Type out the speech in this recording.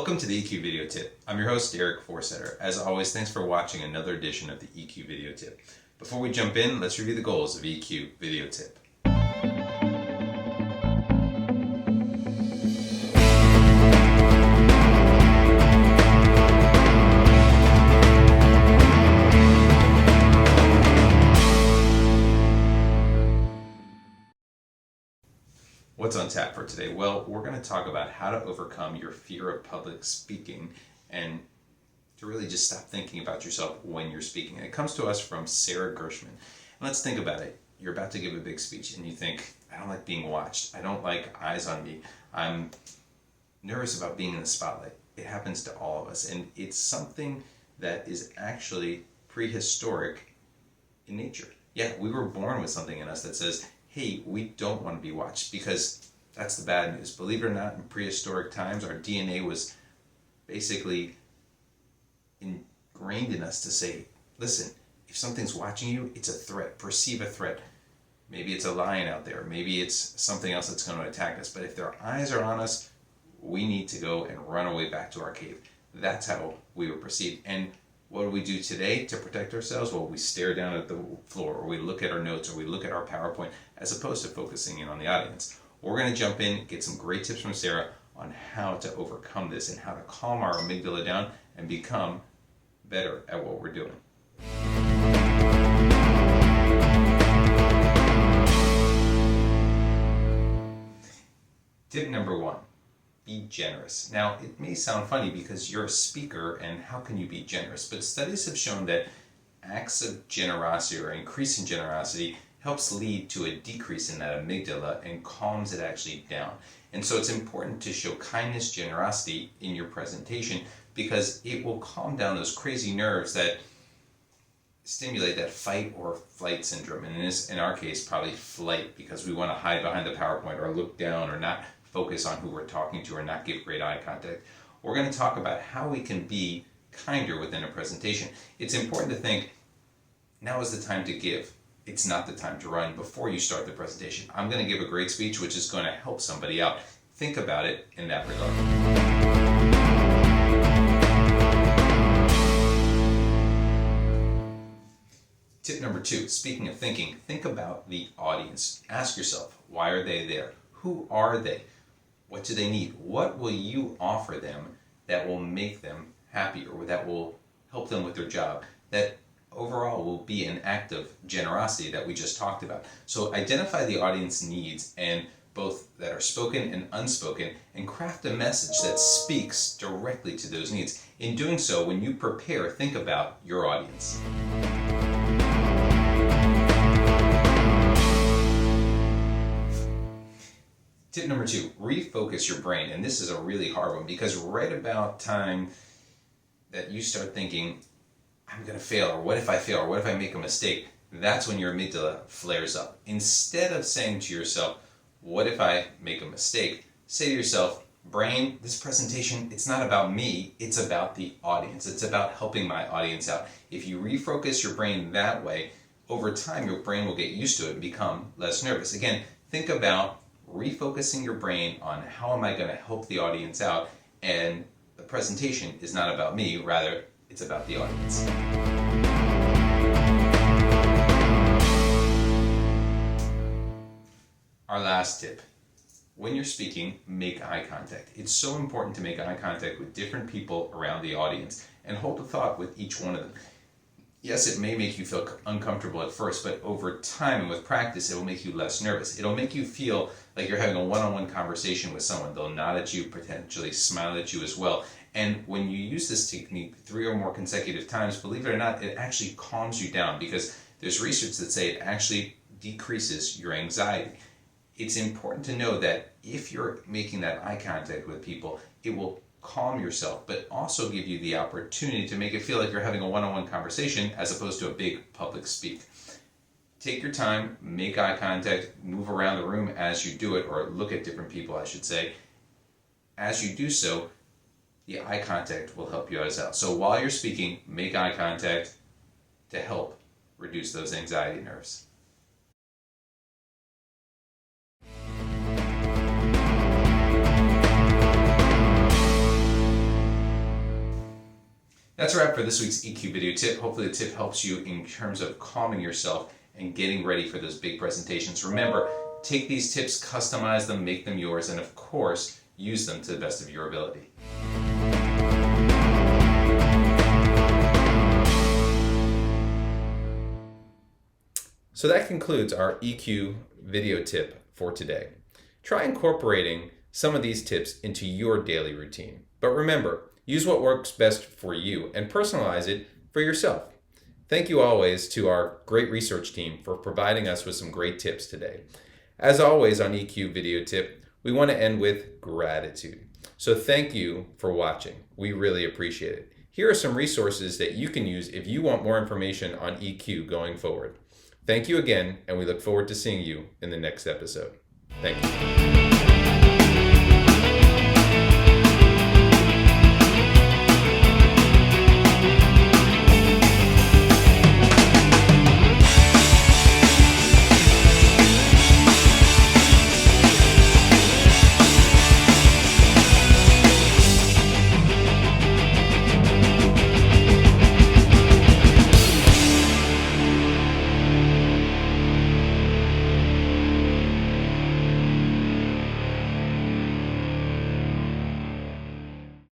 Welcome to the EQ Video Tip. I'm your host, Eric Forsetter. As always, thanks for watching another edition of the EQ Video Tip. Before we jump in, let's review the goals of EQ Video Tip. What's on tap for today? Well, we're going to talk about how to overcome your fear of public speaking and to really just stop thinking about yourself when you're speaking. And it comes to us from Sarah Gershman. And let's think about it. You're about to give a big speech and you think, I don't like being watched. I don't like eyes on me. I'm nervous about being in the spotlight. It happens to all of us. And it's something that is actually prehistoric in nature. Yeah, we were born with something in us that says, hey, we don't want to be watched, because that's the bad news. Believe it or not, in prehistoric times, our DNA was basically ingrained in us to say, listen, if something's watching you, it's a threat. Perceive a threat. Maybe it's a lion out there. Maybe it's something else that's going to attack us. But if their eyes are on us, we need to go and run away back to our cave. That's how we were perceived. And what do we do today to protect ourselves? Well, we stare down at the floor, or we look at our notes, or we look at our PowerPoint, as opposed to focusing in on the audience. We're going to jump in, get some great tips from Sarah on how to overcome this and how to calm our amygdala down and become better at what we're doing. Tip number 1. Be generous. Now, it may sound funny because you're a speaker and how can you be generous? But studies have shown that acts of generosity or increase in generosity helps lead to a decrease in that amygdala and calms it actually down. And so it's important to show kindness, generosity in your presentation, because it will calm down those crazy nerves that stimulate that fight or flight syndrome. And in our case, probably flight, because we want to hide behind the PowerPoint or look down or not focus on who we're talking to or not give great eye contact. We're going to talk about how we can be kinder within a presentation. It's important to think, now is the time to give. It's not the time to run before you start the presentation. I'm going to give a great speech which is going to help somebody out. Think about it in that regard. Tip number 2, speaking of thinking, think about the audience. Ask yourself, why are they there? Who are they? What do they need? What will you offer them that will make them happy, or that will help them with their job? That overall will be an act of generosity that we just talked about. So identify the audience needs, and both that are spoken and unspoken, and craft a message that speaks directly to those needs. In doing so, when you prepare, think about your audience. Tip number 2, refocus your brain. And this is a really hard one, because right about time that you start thinking, I'm going to fail, or what if I fail, or what if I make a mistake, that's when your amygdala flares up. Instead of saying to yourself, what if I make a mistake, say to yourself, brain, this presentation, it's not about me, it's about the audience. It's about helping my audience out. If you refocus your brain that way, over time your brain will get used to it and become less nervous. Again, think about refocusing your brain on how am I going to help the audience out, and the presentation is not about me, rather it's about the audience. Our last tip, when you're speaking, make eye contact. It's so important to make eye contact with different people around the audience and hold a thought with each one of them. Yes, it may make you feel uncomfortable at first, but over time and with practice, it will make you less nervous. It'll make you feel like you're having a one-on-one conversation with someone. They'll nod at you, potentially smile at you as well. And when you use this technique 3 or more consecutive times, believe it or not, it actually calms you down, because there's research that say it actually decreases your anxiety. It's important to know that if you're making that eye contact with people, it will calm yourself, but also give you the opportunity to make it feel like you're having a one-on-one conversation as opposed to a big public speak. Take your time, make eye contact, move around the room as you do it, or look at different people, I should say. As you do so, the eye contact will help you out. So while you're speaking, make eye contact to help reduce those anxiety nerves. That's a wrap for this week's EQ video tip. Hopefully the tip helps you in terms of calming yourself and getting ready for those big presentations. Remember, take these tips, customize them, make them yours, and of course, use them to the best of your ability. So that concludes our EQ video tip for today. Try incorporating some of these tips into your daily routine. But remember, use what works best for you and personalize it for yourself. Thank you always to our great research team for providing us with some great tips today. As always on EQ video tip, we want to end with gratitude. So thank you for watching. We really appreciate it. Here are some resources that you can use if you want more information on EQ going forward. Thank you again, and we look forward to seeing you in the next episode. Thank you.